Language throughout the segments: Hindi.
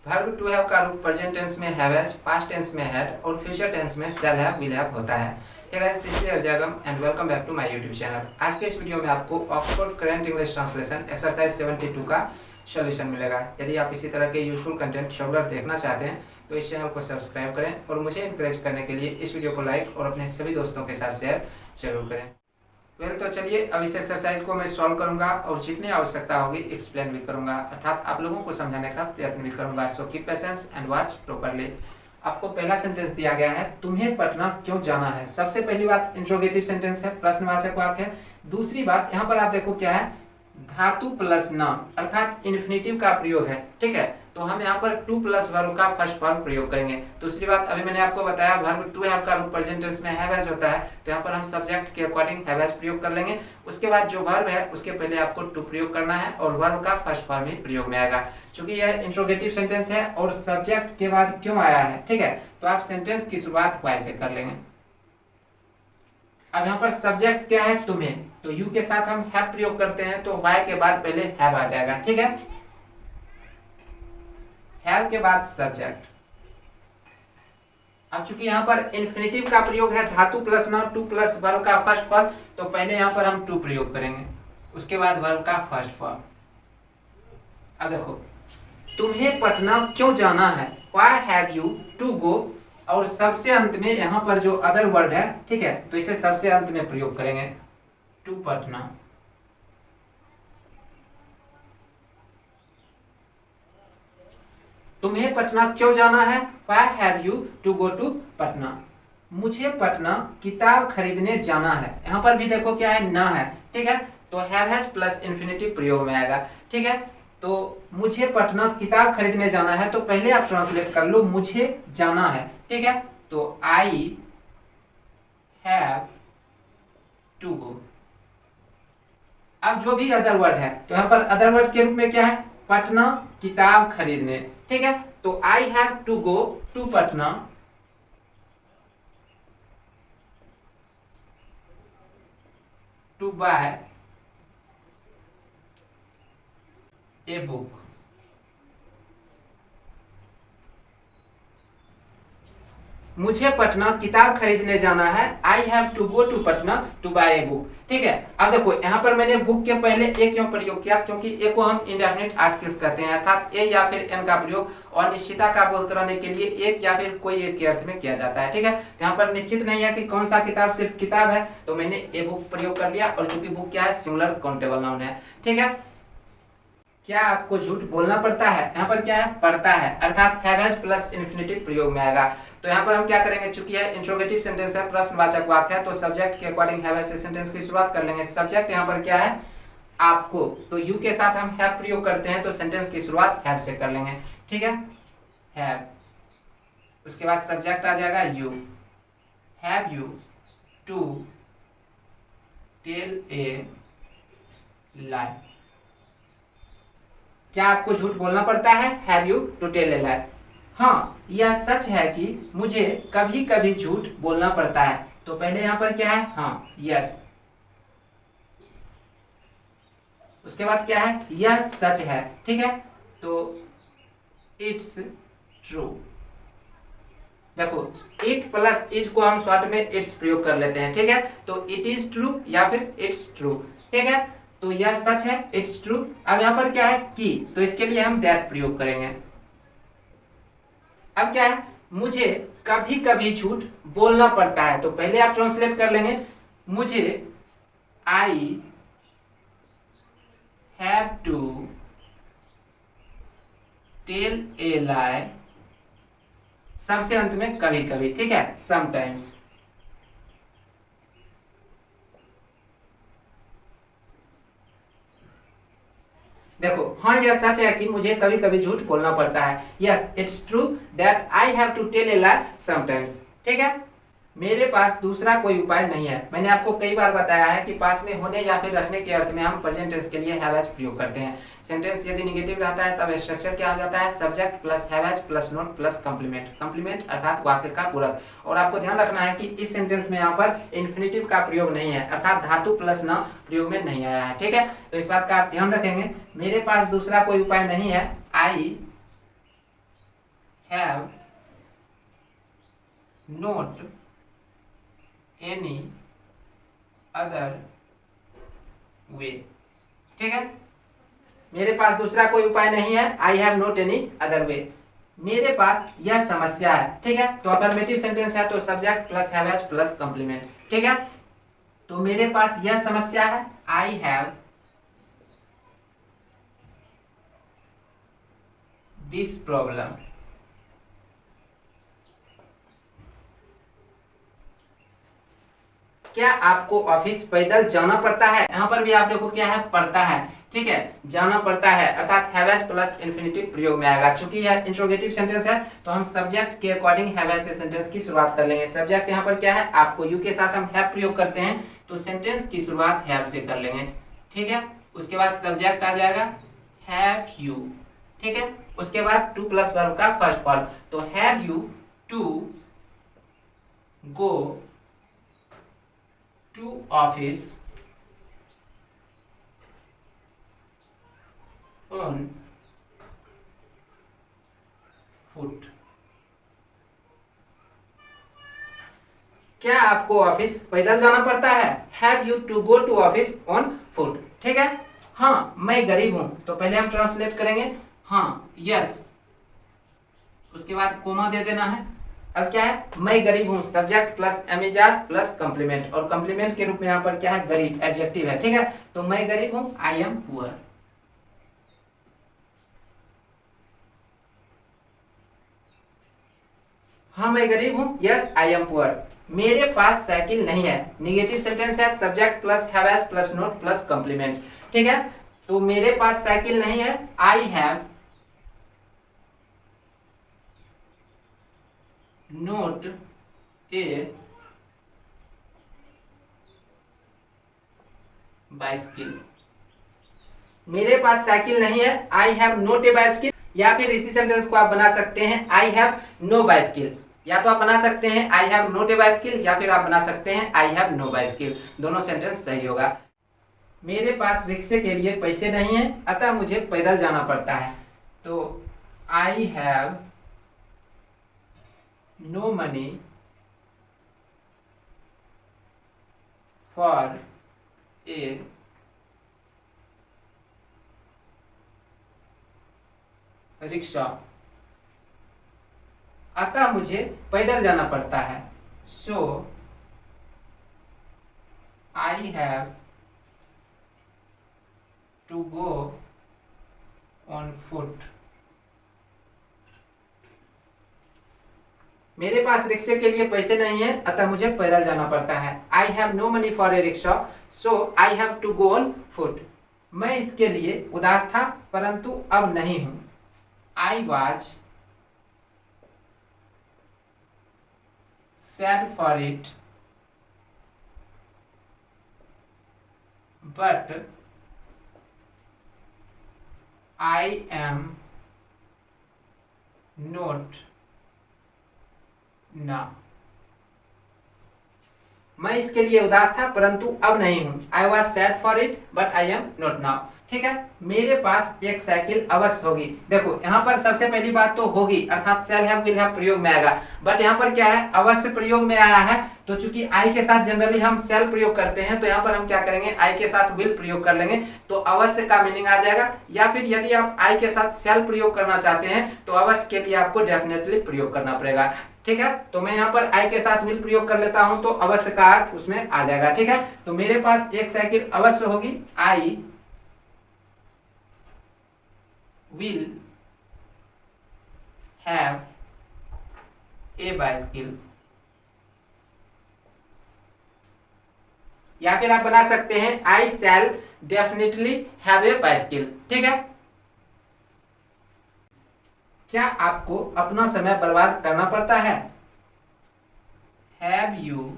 वर्ब टू हैव का रूप प्रेजेंट टेंस में हैव, पास्ट टेंस में हैड और फ्यूचर टेंस में शैल हैव, विल हैव होता है। Hey guys, this is Arjagam and welcome back to my YouTube channel. आज के इस वीडियो में आपको Oxford current English translation exercise 72 का सॉल्यूशन मिलेगा। यदि आप इसी तरह के यूजफुल कंटेंट रेगुलर देखना चाहते हैं तो इस चैनल को सब्सक्राइब करें और मुझे इंकरेज करने के लिए इस वीडियो को लाइक और अपने सभी दोस्तों के साथ शेयर जरूर करें। तो चलिए अब इस एक्सरसाइज को मैं सॉल्व करूंगा और जितनी आवश्यकता होगी एक्सप्लेन भी करूंगा, अर्थात आप लोगों को समझाने का प्रयत्न भी करूंगा। So keep patience and watch properly. आपको पहला सेंटेंस दिया गया है, तुम्हें पटना क्यों जाना है। सबसे पहली बात इंट्रोगेटिव सेंटेंस है, प्रश्नवाचक वाक्य है। दूसरी बात यहाँ पर आप देखो क्या है, धातु प्लस नाम अर्थात इन्फिनेटिव का प्रयोग है। ठीक है, तो हम यहाँ पर टू प्लस वर्ब का फर्स्ट फॉर्म प्रयोग करेंगे। दूसरी बात, अभी मैंने आपको बताया वर्ब टू हैव का रूप प्रेजेंट टेंस में हैव हैज होता है, तो यहाँ पर हम सब्जेक्ट के अकॉर्डिंग हैव हैज प्रयोग कर लेंगे। उसके बाद जो वर्ब है उसके पहले आपको टू प्रयोग करना है और वर्ब का फर्स्ट फॉर्म ही प्रयोग में आएगा। चूंकि यह इंट्रोगेटिव सेंटेंस है और सब्जेक्ट के बाद क्यों आया है, ठीक है, तो आप सेंटेंस की शुरुआत वाई से कर लेंगे। अब यहाँ पर सब्जेक्ट क्या है, तुम्हें, तो यू के साथ हम हैव प्रयोग करते हैं तो वाई के बाद पहले हैव आ जाएगा। ठीक है, हैव के बाद सब्जेक्ट। अब चूंकि यहाँ पर इन्फिनेटिव का प्रयोग है, धातु plus noun to plus verb का फर्स्ट फॉर्म, तो पहले यहाँ पर हम टू प्रयोग करेंगे, उसके बाद वर्ब का फर्स्ट फॉर्म। अब देखो, तुम्हें पटना क्यों जाना है, why have you to go, और सबसे अंत में यहाँ पर जो अदर वर्ड है, ठीक है, तो इसे सबसे अंत में प्रयोग करेंगे, टू पटना। तुम्हें पटना क्यों जाना है, why have you to go to Patna. मुझे पटना किताब खरीदने जाना है, यहाँ पर भी देखो क्या है, ना है। ठीक है, तो हैव हैज प्लस इन्फिनेटिव प्रयोग में आएगा। ठीक है, तो मुझे पटना किताब खरीदने जाना है, तो पहले आप ट्रांसलेट कर लो, मुझे जाना है। ठीक है, तो आई हैव टू गो। अब जो भी अदर वर्ड है, तो यहाँ पर अदर वर्ड के रूप में क्या है, पटना किताब खरीदने। ठीक है, तो I have to go to Patna to buy a book. मुझे पटना किताब खरीदने जाना है, I have to go to Patna to buy a book. ठीक है, अब देखो यहाँ पर मैंने बुक के पहले ए क्यों प्रयोग किया, क्योंकि ए को हम इंडेफिनिट आर्टिकल्स कहते हैं, अर्थात ए या फिर एन का प्रयोग अनिश्चितता का बोध कराने के लिए एक या फिर कोई एक के अर्थ में किया जाता है। ठीक है, तो यहाँ पर निश्चित नहीं है कि कौन सा किताब, सिर्फ किताब है, तो मैंने ए बुक प्रयोग कर लिया। और चूंकि बुक क्या है, सिंगुलर काउंटेबल नाउन है। ठीक है, क्या आपको झूठ बोलना पड़ता है, यहाँ पर क्या है, पड़ता है, अर्थात हैव हैज प्लस इन्फिनेटिव प्रयोग में आएगा। तो यहाँ पर हम क्या करेंगे, चूंकि यह इंट्रोगेटिव सेंटेंस है, प्रश्नवाचक वाक्य है, तो सब्जेक्ट के अकॉर्डिंग हैव हैज से सेंटेंस की शुरुआत कर लेंगे। सब्जेक्ट यहाँ पर क्या है, आपको, तो यू के साथ हम हैव प्रयोग करते हैं, तो सेंटेंस की शुरुआत हैव से कर लेंगे। ठीक है, हैव, उसके बाद सब्जेक्ट आ जाएगा you, have you to tell a lie. क्या आपको झूठ बोलना पड़ता है, have you to tell a lie. हाँ, यह सच है कि मुझे कभी कभी झूठ बोलना पड़ता है, तो पहले यहां पर क्या है, हाँ, यस, उसके बाद क्या है, यह सच है। ठीक है, तो इट्स ट्रू। देखो, इट प्लस इज को हम शॉर्ट में इट्स प्रयोग कर लेते हैं। ठीक है, तो इट इज ट्रू या फिर इट्स ट्रू। ठीक है, तो यह सच है, इट्स ट्रू। अब यहाँ पर क्या है, की, तो इसके लिए हम दैट प्रयोग करेंगे। अब क्या है, मुझे कभी कभी झूठ बोलना पड़ता है, तो पहले आप ट्रांसलेट कर लेंगे, मुझे I have to tell a lie, सबसे अंत में कभी कभी। ठीक है, समटाइम्स। देखो, हाँ, यह सच है कि मुझे कभी कभी झूठ बोलना पड़ता है। Yes, it's true that I have to tell a lie sometimes. ठीक है, मेरे पास दूसरा कोई उपाय नहीं है। मैंने आपको कई बार बताया है कि पास में होने या फिर रखने के अर्थ में हम प्रेजेंट टेंस के लिए हैव हैज प्रयोग करते हैं। सेंटेंस यदि नेगेटिव रहता है तब स्ट्रक्चर क्या हो जाता है, subject plus have has plus note plus complement. Complement अर्थात वाक्य का पूरक। और आपको ध्यान रखना है कि इस सेंटेंस में यहाँ पर इन्फिनेटिव का प्रयोग नहीं है, अर्थात धातु प्लस न प्रयोग में नहीं आया है। ठीक है, तो इस बात का आप ध्यान रखेंगे। मेरे पास दूसरा कोई उपाय नहीं है, I have not any other way. ठीक है, मेरे पास दूसरा कोई उपाय नहीं है। I have not any other way, मेरे पास यह समस्या है। ठीक है, तो अफर्मेटिव सेंटेंस है तो subject plus have has plus complement. ठीक है, तो मेरे पास यह समस्या है, आई हैव दिस प्रॉब्लम। क्या आपको ऑफिस पैदल जाना पड़ता है? यहाँ पर भी आप देखो क्या है, पड़ता है। ठीक है, जाना पड़ता है अर्थात हैव हैज प्लस इंफिनिटिव प्रयोग में आएगा। चूंकि यह इंट्रोगेटिव सेंटेंस है तो हम सब्जेक्ट के अकॉर्डिंग हैव हैज से सेंटेंस की शुरुआत कर लेंगे। सब्जेक्ट यहाँ पर क्या है, आपको यू के साथ हम हैव प्रयोग करते हैं तो सेंटेंस की शुरुआत हैव से कर लेंगे। ठीक है, उसके बाद सब्जेक्ट आ जाएगा हैव यू। ठीक है, उसके बाद टू प्लस वर्ब का फर्स्ट फॉर्म, तो have you to go to office on foot. क्या आपको ऑफिस पैदल जाना पड़ता है? Have you to go to office on foot. ठीक है, हाँ मैं गरीब हूं, तो पहले हम ट्रांसलेट करेंगे हाँ यस, उसके बाद कोमा दे देना है। अब क्या है, मैं गरीब हूं, सब्जेक्ट प्लस एमिजार प्लस कंप्लीमेंट, और कंप्लीमेंट के रूप में यहाँ पर क्या है, गरीब एडजेक्टिव है। ठीक है, तो मैं गरीब हूं, आई एम पुअर। हाँ मैं गरीब हूं, यस आई एम पुअर। मेरे पास साइकिल नहीं है, निगेटिव सेंटेंस है, subject plus have has plus not plus complement. ठीक है, तो मेरे पास साइकिल नहीं है, I have not a bicycle. मेरे पास साइकिल नहीं है, I have not a bicycle. या फिर इसी सेंटेंस को आप बना सकते हैं आई हैव नो बाइसिकल। या तो आप बना सकते हैं आई हैव नॉट ए बाइसिकल, या फिर आप बना सकते हैं आई हैव नो बाइसिकल। दोनों सेंटेंस सही होगा। मेरे पास रिक्शे के लिए पैसे नहीं है, अतः मुझे पैदल जाना पड़ता है, तो I have no money for a rickshaw, अतः मुझे पैदल जाना पड़ता है, so I have to go on foot. मेरे पास रिक्शे के लिए पैसे नहीं है, अतः मुझे पैदल जाना पड़ता है, I have no money for a rickshaw, so I have to go on foot. मैं इसके लिए उदास था परंतु अब नहीं हूं, I was sad for it but I am not now. मैं इसके लिए उदास था परंतु अब नहीं हूं, I was sad for it but I am not now. ठीक है, मेरे पास एक साइकिल अवश्य होगी। देखो यहाँ पर सबसे पहली बात तो होगी अर्थात शैल हैव विल हैव प्रयोग में आएगा, बट यहाँ पर क्या है, अवश्य प्रयोग में आया है, तो चूंकि आई के साथ जनरली हम शैल प्रयोग करते हैं तो यहाँ पर हम क्या करेंगे, आई के साथ विल प्रयोग कर लेंगे, तो अवश्य का मीनिंग आ जाएगा। या फिर यदि आप आई के साथ शैल प्रयोग करना चाहते हैं तो अवश्य के लिए आपको डेफिनेटली प्रयोग करना पड़ेगा। ठीक है, तो मैं यहाँ पर आई के साथ विल प्रयोग कर लेता हूं तो अवश्य का अर्थ उसमें आ जाएगा। ठीक है, तो मेरे पास एक साइकिल अवश्य होगी, आई will have a bicycle। या फिर आप बना सकते हैं I shall definitely have a bicycle। ठीक है, क्या आपको अपना समय बर्बाद करना पड़ता है, have you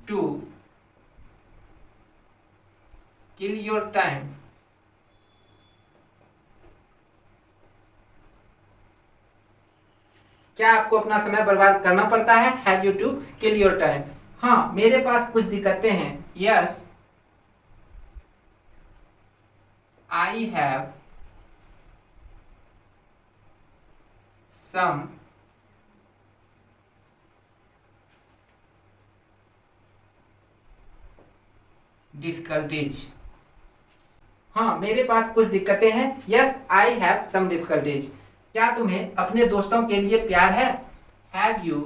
to kill your time। क्या आपको अपना समय बर्बाद करना पड़ता है, have you to kill your time. हाँ मेरे पास कुछ दिक्कतें हैं, yes I have some difficulties। हाँ, मेरे पास कुछ दिक्कतें हैं। Yes, I have some difficulties. क्या तुम्हें अपने दोस्तों के लिए प्यार है? Have you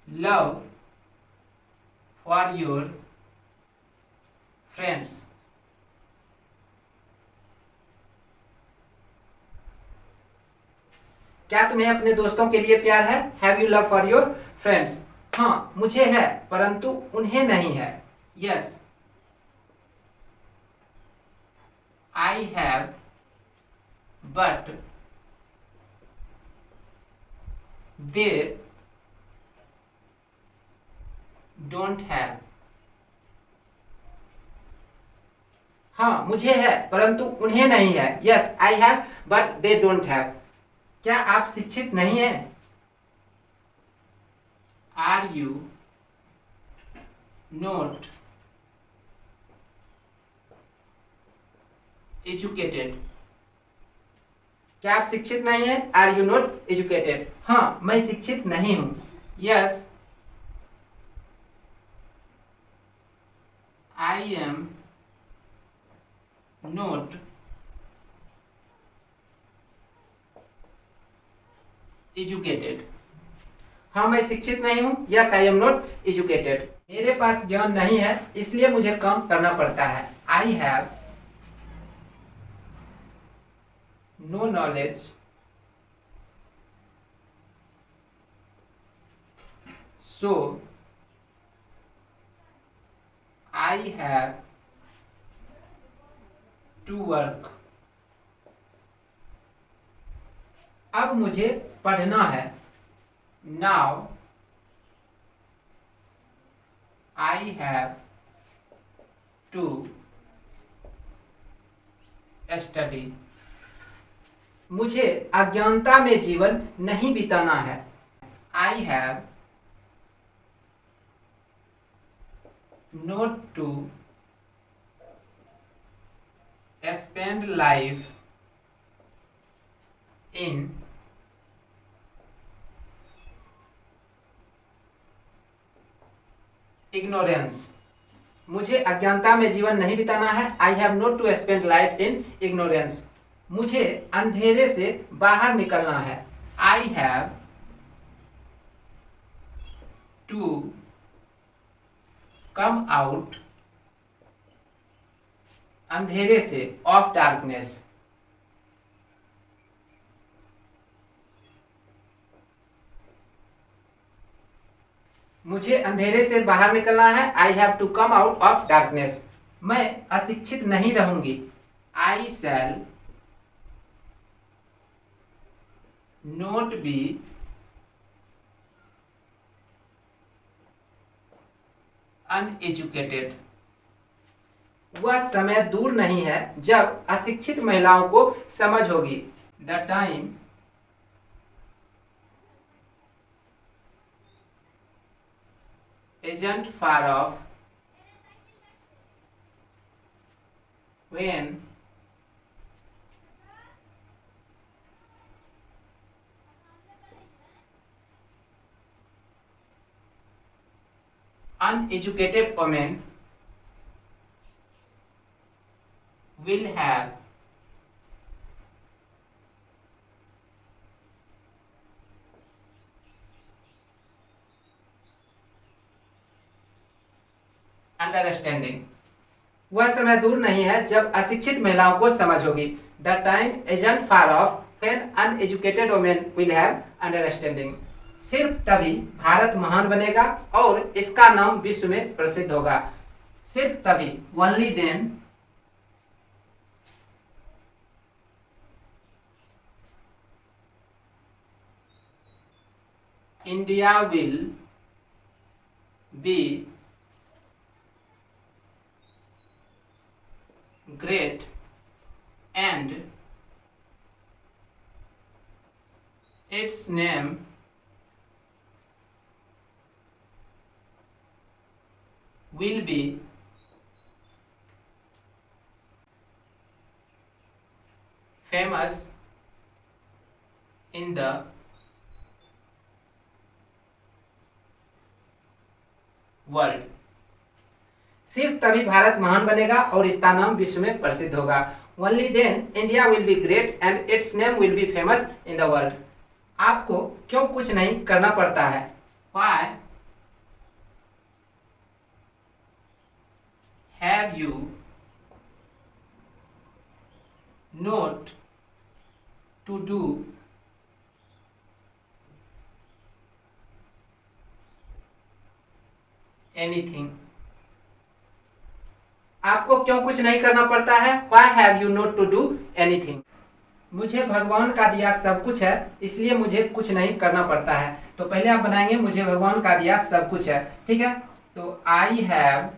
love for your friends. क्या तुम्हें अपने दोस्तों के लिए प्यार है? Have you love for your friends. हाँ, मुझे है परंतु उन्हें नहीं है। Yes, I have but they don't have. हाँ, मुझे है परंतु उन्हें नहीं है। Yes, I have but they don't have. क्या आप शिक्षित नहीं हैं? Are you not educated? क्या आप शिक्षित नहीं हैं? Are you not educated? हाँ, मैं शिक्षित नहीं हूं। Yes, I am not educated. हाँ, मैं शिक्षित नहीं हूं। Yes, I am not educated. मेरे पास ज्ञान नहीं है इसलिए मुझे काम करना पड़ता है। I have no knowledge so I have to work. अब मुझे पढ़ना है। Now I have to study. मुझे अज्ञानता में जीवन नहीं बिताना है। I have not to spend life in ignorance. मुझे अज्ञानता में जीवन नहीं बिताना है। I have not to spend life in ignorance. मुझे अंधेरे से बाहर निकलना है। I have to come out अंधेरे से, ऑफ डार्कनेस। मुझे अंधेरे से बाहर निकलना है। I have to come out of darkness. मैं अशिक्षित नहीं रहूंगी। I shall not be uneducated. वह समय दूर नहीं है जब अशिक्षित महिलाओं को समझ होगी। The time isn't far off when uneducated women will have understanding. वह समय दूर नहीं है जब अशिक्षित महिलाओं को समझ होगी। The time isn't far of when uneducated women will have understanding. सिर्फ तभी भारत महान बनेगा और इसका नाम विश्व में प्रसिद्ध होगा। सिर्फ तभी, only then, India will be great and its name will be famous in the world. सिर्फ तभी भारत महान बनेगा और इसका नाम विश्व में प्रसिद्ध होगा। Only then India will be great and its name will be famous in the world. आपको क्यों कुछ नहीं करना पड़ता है? Why have you not to do anything? आपको क्यों कुछ नहीं करना पड़ता है? Why have you not to do anything? मुझे भगवान का दिया सब कुछ है, इसलिए मुझे कुछ नहीं करना पड़ता है। तो पहले आप बनाएंगे मुझे भगवान का दिया सब कुछ है, ठीक है। तो I have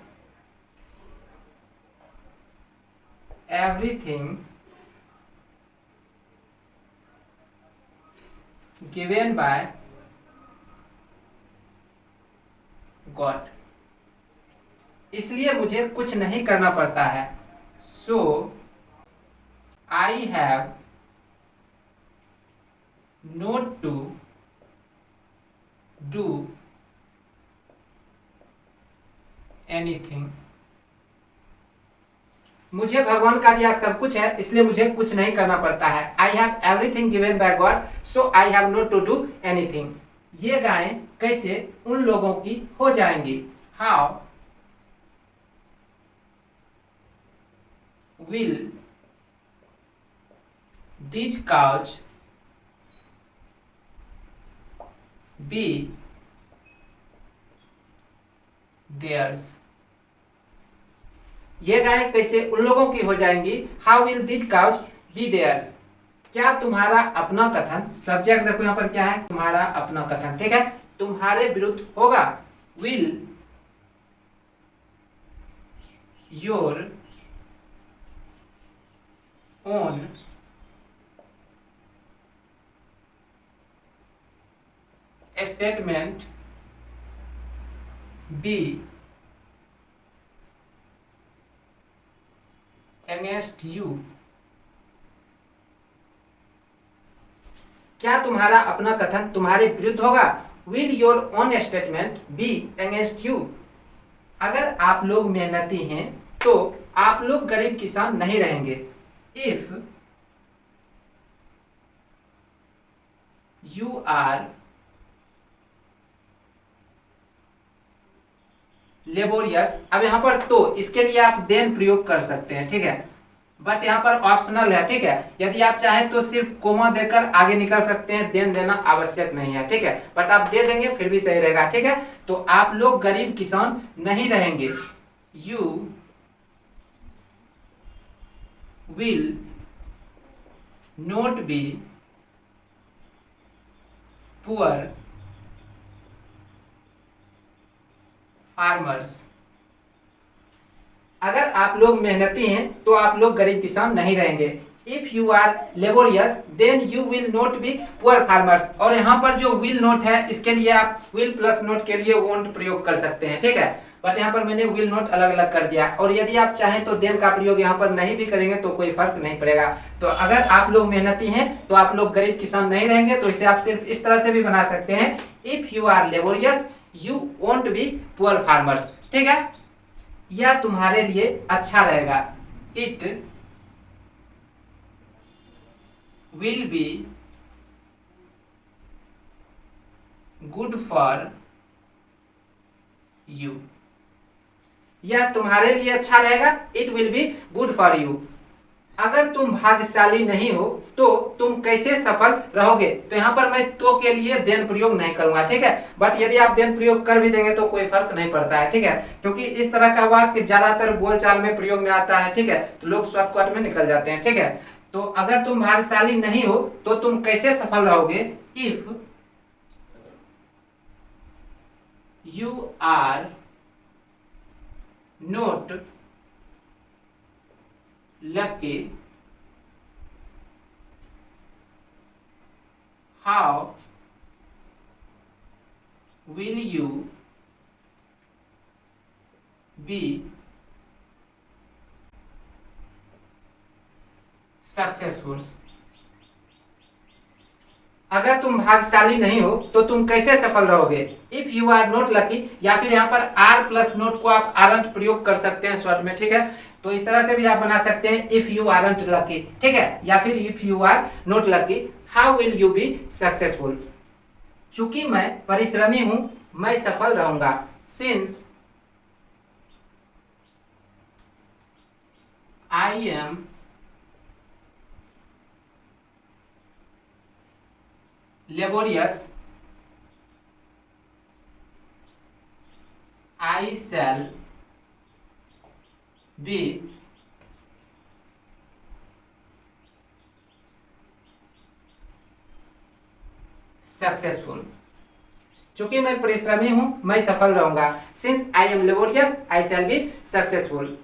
everything given by God, इसलिए मुझे कुछ नहीं करना पड़ता है। So I have not to do anything. मुझे भगवान का दिया सब कुछ है, इसलिए मुझे कुछ नहीं करना पड़ता है। I have everything given by God, so I have not to do anything. ये गायें कैसे उन लोगों की हो जाएंगी? How will these cows be theirs? ये गाय कैसे उन लोगों की हो जाएंगी? How will these cows be theirs? क्या तुम्हारा अपना कथन, सब्जेक्ट देखो यहाँ पर क्या है, तुम्हारा अपना कथन, ठीक है, तुम्हारे विरुद्ध होगा। Will your own statement be against you? क्या तुम्हारा अपना कथन तुम्हारे विरुद्ध होगा? Will your own statement be against you? अगर आप लोग मेहनती हैं तो आप लोग गरीब किसान नहीं रहेंगे। If you are laborious, अब यहाँ पर तो इसके लिए आप देन प्रयोग कर सकते हैं, ठीक है, बट यहाँ पर ऑप्शनल है, ठीक है। यदि आप चाहें तो सिर्फ कोमा देकर आगे निकल सकते हैं, देन देना आवश्यक नहीं है, ठीक है, बट आप दे देंगे फिर भी सही रहेगा, ठीक है। तो आप लोग गरीब किसान नहीं रहेंगे। You will not be poor farmers। अगर आप लोग मेहनती हैं तो आप लोग गरीब किसान नहीं रहेंगे। If you are laborious then you will not be poor farmers। और यहाँ पर जो will not है इसके लिए आप will प्लस not के लिए won't प्रयोग कर सकते हैं, ठीक है, बट यहाँ पर मैंने will not अलग अलग कर दिया। और यदि आप चाहें तो then का प्रयोग यहाँ पर नहीं भी करेंगे तो कोई फर्क नहीं पड़ेगा। तो अगर आप लोग मेहनती हैं तो आप लोग गरीब किसान नहीं रहेंगे, तो इसे आप सिर्फ इस तरह से भी बना सकते हैं, If you are laborious you won't be poor farmers, ठीक है। यह तुम्हारे लिए अच्छा रहेगा। It will be good for you। यह तुम्हारे लिए अच्छा रहेगा। It will be good for you। अगर तुम भाग्यशाली नहीं हो तो तुम कैसे सफल रहोगे? तो यहाँ पर मैं तो के लिए देन प्रयोग नहीं करूंगा, ठीक है, बट यदि आप देन प्रयोग कर भी देंगे तो कोई फर्क नहीं पड़ता है, ठीक है, क्योंकि इस तरह का वाक्य ज्यादातर बोलचाल में प्रयोग में आता है, ठीक है, तो लोग शॉर्टकट में निकल जाते हैं, ठीक है। तो अगर तुम भाग्यशाली नहीं हो तो तुम कैसे सफल रहोगे? If you are not lucky, how will you be successful? अगर तुम भाग्यशाली नहीं हो तो तुम कैसे सफल रहोगे। If you are not lucky, या फिर यहाँ पर आर प्लस नोट को आप आरंट प्रयोग कर सकते हैं शॉर्ट में, ठीक है। तो इस तरह से भी आप बना सकते हैं इफ यू आरंट लकी, ठीक है, या फिर if you are not lucky how will you be successful. चूंकि मैं परिश्रमी हूं मैं सफल रहूंगा। Since I am laborious I shall be successful. चूंकि मैं परिश्रमी हूं मैं सफल रहूंगा। Since I am laborious I shall be successful.